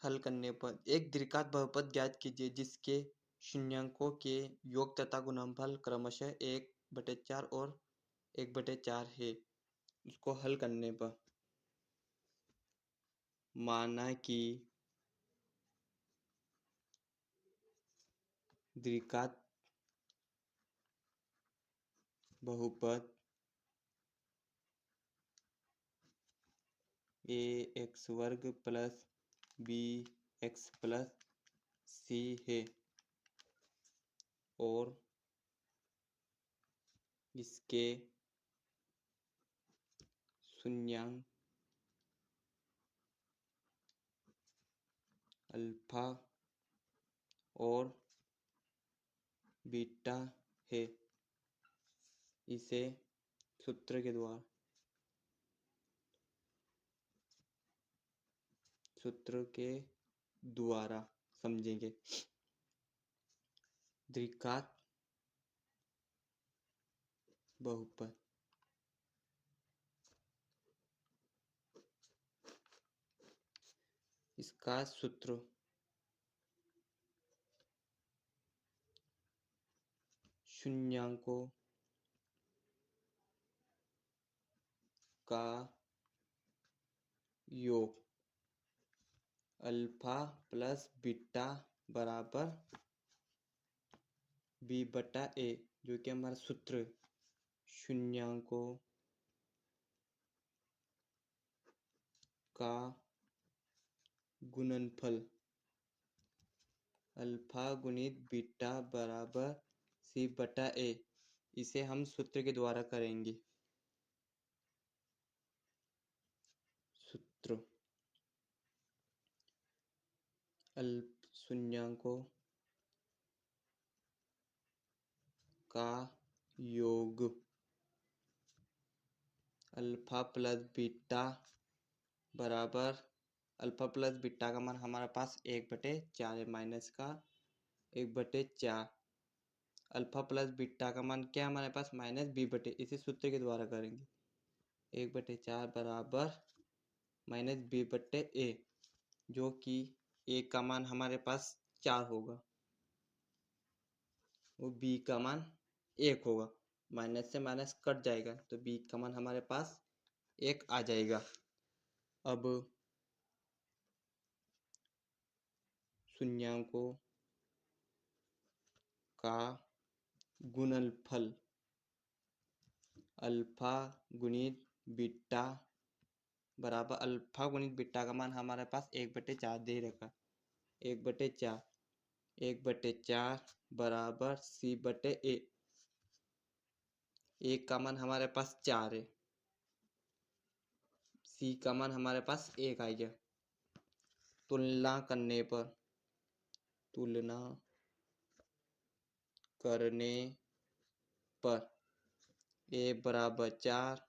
हल करने पर एक द्विघात बहुपद ज्ञात कीजिए जिसके शून्यंकों के योग तथा गुणनफल क्रमशः 1/4 और 1/4 है। इसको हल करने पर माना कि द्विघात बहुपद ax वर्ग प्लस bx प्लस c है और इसके शून्यांक अल्फा और बीटा है। इसे सूत्र के द्वारा समझेंगे। द्विघात बहुपद इसका सूत्र शून्यंकों का योग अल्फा प्लस बीटा बराबर b/a, जो कि हमारा सूत्र शून्यंकों का गुणनफल अल्फा गुणित बीटा बराबर c/a। इसे हम सूत्र के द्वारा करेंगे। सूत्र शून्यंकों का योग अल्फा प्लस बीटा बराबर अल्फा प्लस बीटा का मान हमारे पास 1/4 है, माइनस का 1/4। अल्फा प्लस बीटा का मान क्या हमारे पास माइनस b/, इसे सूत्र के द्वारा करेंगे। 1/4 बराबर माइनस b/a, जो कि a का मान हमारे पास 4 होगा, वो b का मान 1 होगा। माइनस से माइनस कट जाएगा तो b का मान हमारे पास 1 आ जाएगा। अब शून्यंकों का गुणनफल अल्फा गुणित बीटा बराबर अल्फा गुणित बीटा का मान हमारे पास 1/4 दे रखा। 1/4 1/4 बराबर c/a। a का मान हमारे पास 4 है, c का मान हमारे पास 1 आ गया। तुलना करने पर a बराबर 4,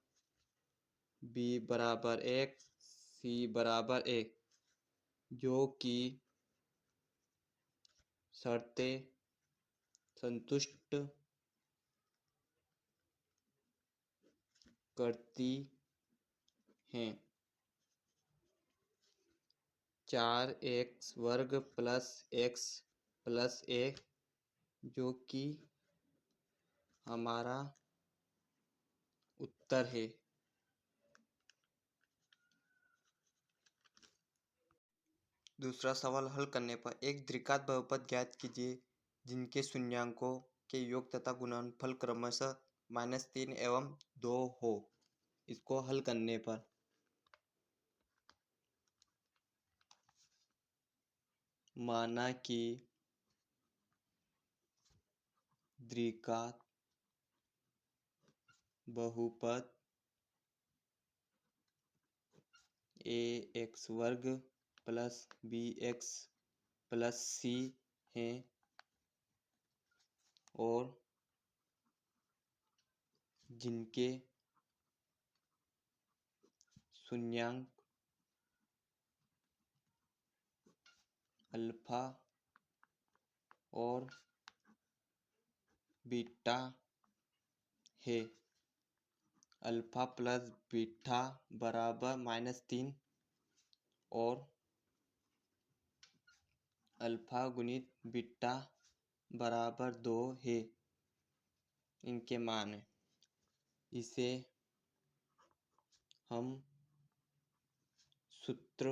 b बराबर 1, c बराबर 1, जो कि शर्तें संतुष्ट करती हैं। 4x वर्ग प्लस x प्लस 1, जो कि हमारा उत्तर है। दूसरा सवाल हल करने पर एक द्विघात बहुपद ज्ञात कीजिए जिनके शून्यंकों के योग तथा गुणनफल क्रमशः -3 एवं 2 हो। इसको हल करने पर माना कि द्विघात बहुपद ax वर्ग प्लस bx प्लस c है और जिनके शून्यंक अल्फा और बीटा है। अल्फा प्लस बीटा बराबर -3 और अल्फा गुणित बीटा बराबर 2 है। इनके मान है। इसे हम सूत्र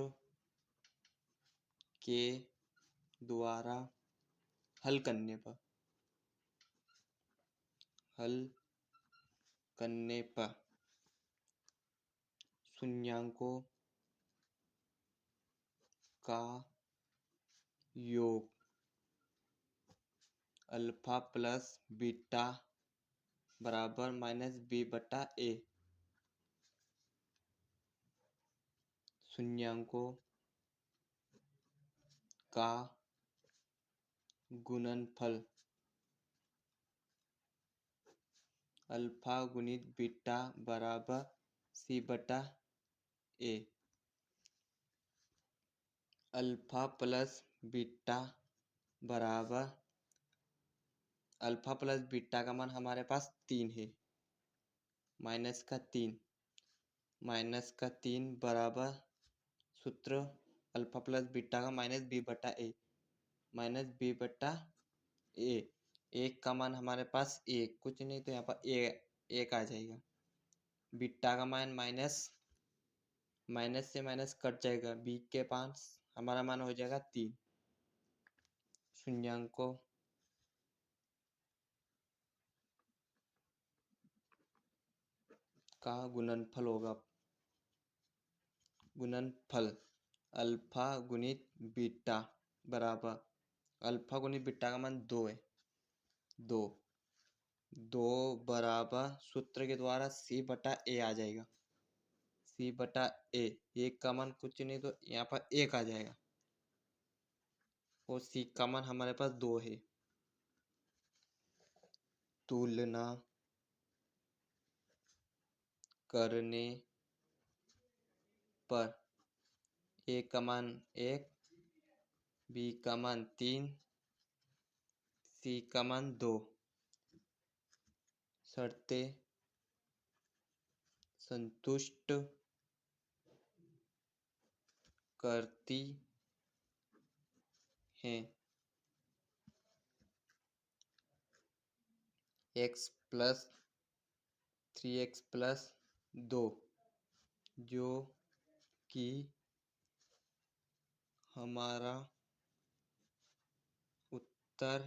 के द्वारा हल करने पर शून्याङ्कों का योग अल्फा प्लस बीटा बराबर -b/a शून्याङ्कों का गुणनफल अल्फा गुणित बीटा बराबर c/a। अल्फा प्लस बीटा बराबर अल्फा प्लस बीटा का मान हमारे पास 3 है। -3 बराबर सूत्र अल्फा प्लस बीटा का -b/a -b/a। एक का मान हमारे पास एक, कुछ नहीं तो यहाँ पर एक आ जाएगा। बीटा का मान माइनस से माइनस कट जाएगा। b के पास हमारा मान हो जाएगा 3। शून्याङ्कों का गुणनफल होगा। गुणनफल अल्फा गुणित बीटा बराबर अल्फा गुणित बीटा का मान 2 है। 2 बराबर सूत्र के द्वारा c/a आ जाएगा। c/a एक का मान कुछ नहीं तो यहाँ पर एक आ जाएगा और c का मान हमारे पास 2 है। तुलना करने पर a का मान 1, b का मान 3, c का मान 2 शर्तें संतुष्ट करती हैं। x + 3x + 2 जो कि हमारा उत्तर